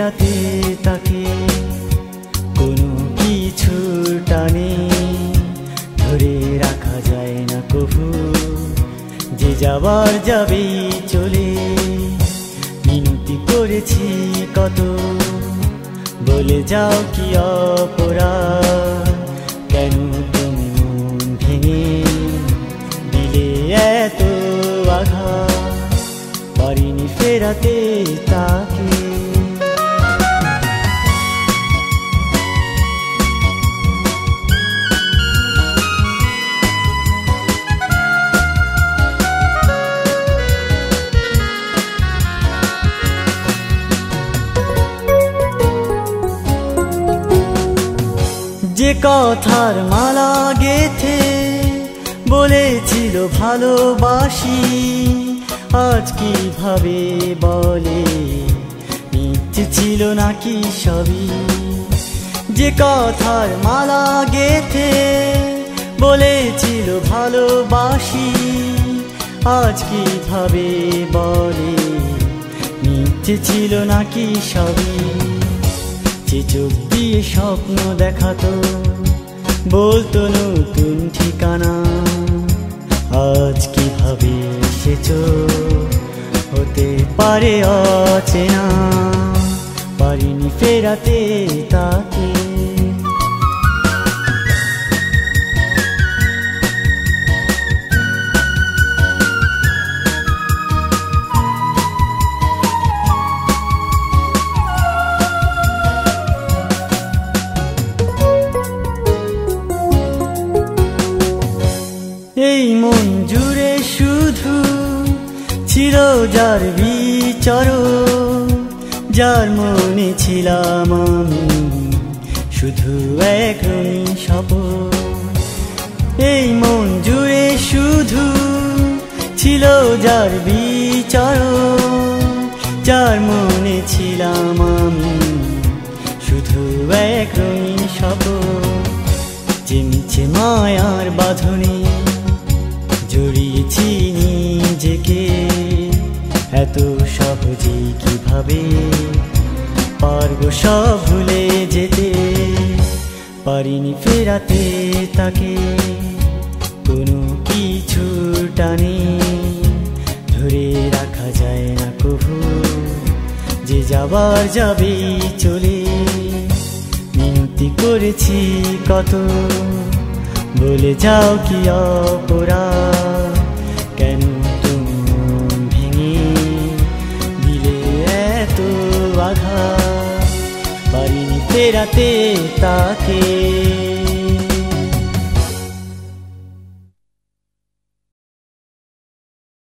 ফেরাতে তাকে কোনো কিছুর টানে ধরে রাখা যায় না কভু। যে যাবার যাবেই চলে, মিনতি করেছি কত, বলে যাও কি অপরাধ, কেন তুমি মন ভেঙে দিলে এত আঘাত। পারিনি ফেরাতে তাকে। যে কথার মালা গেথে বলেছিল ভালোবাসি, আজ কিভাবে বলে ইচ্ছে ছিল নাকি সবই। যে কথার মালা গেথে বলেছিল ভালোবাসি, আজ কিভাবে বলে ইচ্ছে ছিল নাকি সবই। যে চোখ দিয়ে স্বপ্ন দেখাতো, বলতো নতুন ঠিকানা, আজ কিভাবে সে চোখ হতে পারে অচেনা। পারিনি ফেরাতে তাকে। এই মন জুড়ে শুধু ছিল যার বিচরণ, যার মনে ছিলাম আমি শুধু এক রঙিন স্বপ্ন। এই মন জুড়ে শুধু ছিল যার বিচরণ, যার মনে ছিলাম আমি শুধু এক রঙিন স্বপ্ন। চিনছে মায়ার বাঁধনে জড়িয়েছি নিজেকে, এত সহজে কিভাবে পারবো সব ভুলে যেতে। পারিনি ফেরাতে তাকে কোনো কিছুর টানে ধরে রাখা যায় না কভু। যে যাবার যাবেই চলে, মিনতি করেছি কত, বলে যাও কি অপরাধ, কেন তুমি মন ভেঙে দিলে এত আঘাত। পারিনি ফেরাতে তাকে।